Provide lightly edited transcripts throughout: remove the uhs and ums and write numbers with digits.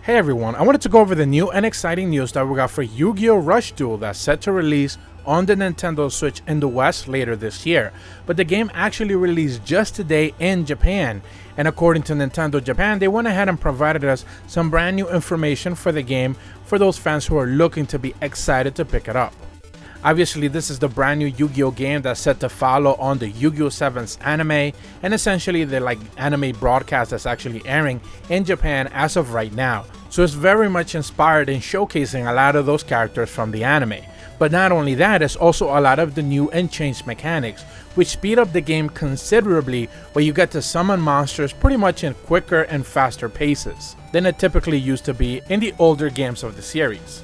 Hey everyone, I wanted to go over the new and exciting news that we got for Yu-Gi-Oh! Rush Duel that's set to release on the Nintendo Switch in the West later this year. But the game actually released just today in Japan, and according to Nintendo Japan, they went ahead and provided us some brand new information for the game for those fans who are looking to be excited to pick it up. Obviously, this is the brand new Yu-Gi-Oh! Game that's set to follow on the Yu-Gi-Oh! 7's anime, and essentially the anime broadcast that's actually airing in Japan as of right now. So it's very much inspired in showcasing a lot of those characters from the anime. But not only that, it's also a lot of the new and changed mechanics, which speed up the game considerably, where you get to summon monsters pretty much in quicker and faster paces than it typically used to be in the older games of the series.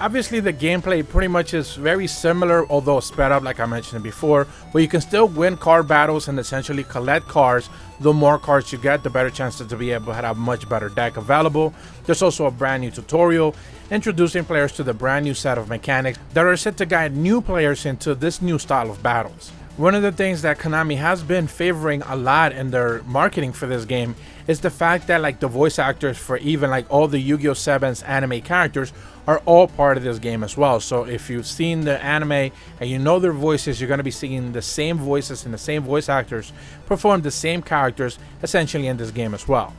Obviously, the gameplay pretty much is very similar, although sped up like I mentioned before, where you can still win card battles and essentially collect cards. The more cards you get, the better chances to be able to have a much better deck available. There's also a brand new tutorial introducing players to the brand new set of mechanics that are set to guide new players into this new style of battles. One of the things that Konami has been favoring a lot in their marketing for this game is the fact that the voice actors for even all the Yu-Gi-Oh! 7's anime characters are all part of this game as well. So if you've seen the anime and you know their voices, you're going to be seeing the same voices and the same voice actors perform the same characters essentially in this game as well.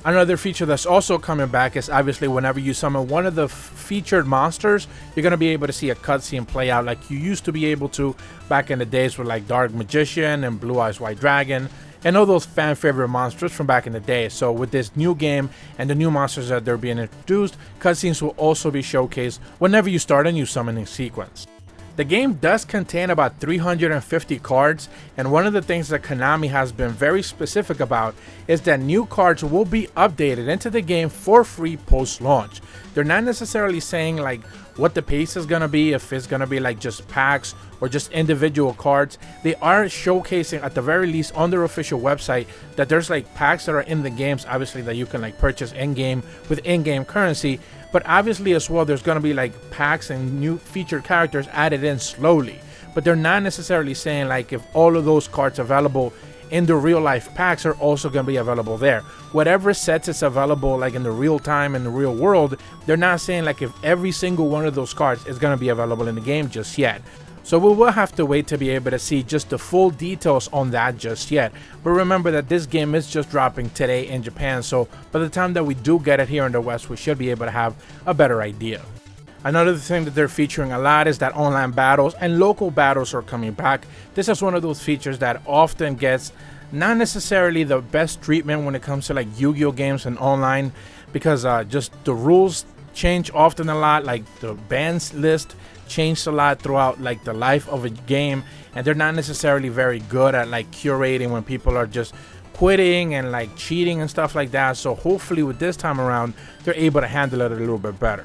Another feature that's also coming back is obviously whenever you summon one of the featured monsters, you're going to be able to see a cutscene play out like you used to be able to back in the days with Dark Magician and Blue Eyes White Dragon and all those fan favorite monsters from back in the day. So with this new game and the new monsters that they're being introduced, cutscenes will also be showcased whenever you start a new summoning sequence. The game does contain about 350 cards, and one of the things that Konami has been very specific about is that new cards will be updated into the game for free post-launch. They're not necessarily saying what the pace is going to be, if it's going to be just packs or just individual cards. They are showcasing at the very least on their official website that there's packs that are in the games, obviously, that you can purchase in-game with in-game currency. But obviously as well, there's going to be packs and new featured characters added in slowly. But they're not necessarily saying if all of those cards available in the real life packs are also going to be available there. Whatever sets is available in the real time, in the real world, they're not saying if every single one of those cards is going to be available in the game just yet. So we will have to wait to be able to see just the full details on that just yet. But remember that this game is just dropping today in Japan, so by the time that we do get it here in the West, we should be able to have a better idea. Another thing that they're featuring a lot is that online battles and local battles are coming back. This is one of those features that often gets not necessarily the best treatment when it comes to Yu-Gi-Oh! Games and online, because just the rules change often a lot. The bans list changed a lot throughout the life of a game, and they're not necessarily very good at curating when people are just quitting and cheating and stuff like that. So hopefully with this time around, they're able to handle it a little bit better.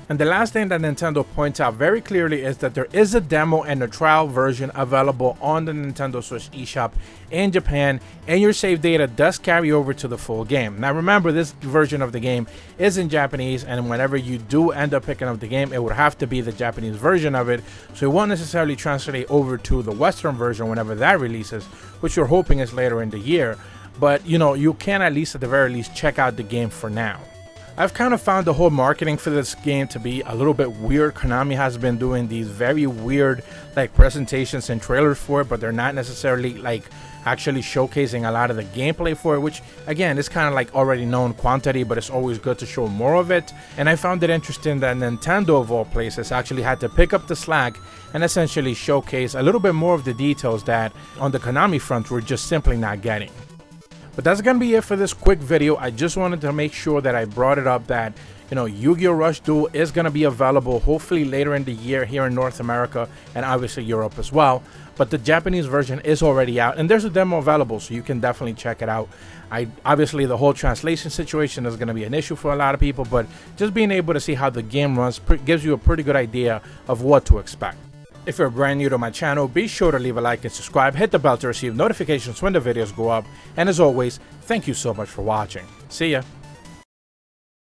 And the last thing that Nintendo points out very clearly is that there is a demo and a trial version available on the Nintendo Switch eShop in Japan, and your save data does carry over to the full game. Now remember, this version of the game is in Japanese, and whenever you do end up picking up the game, it would have to be the Japanese version of it, so it won't necessarily translate over to the Western version whenever that releases, which we're hoping is later in the year. But you can at least, at the very least, check out the game for now. I've kind of found the whole marketing for this game to be a little bit weird. Konami has been doing these very weird presentations and trailers for it, but they're not necessarily actually showcasing a lot of the gameplay for it, which again is kind of already known quantity, but it's always good to show more of it. And I found it interesting that Nintendo of all places actually had to pick up the slack and essentially showcase a little bit more of the details that on the Konami front we're just simply not getting. But that's going to be it for this quick video. I just wanted to make sure that I brought it up that, Yu-Gi-Oh! Rush Duel is going to be available hopefully later in the year here in North America and obviously Europe as well. But the Japanese version is already out, and there's a demo available, so you can definitely check it out. Obviously, the whole translation situation is going to be an issue for a lot of people, but just being able to see how the game runs gives you a pretty good idea of what to expect. If you're brand new to my channel, be sure to leave a like and subscribe, hit the bell to receive notifications when the videos go up, and as always, thank you so much for watching. See ya!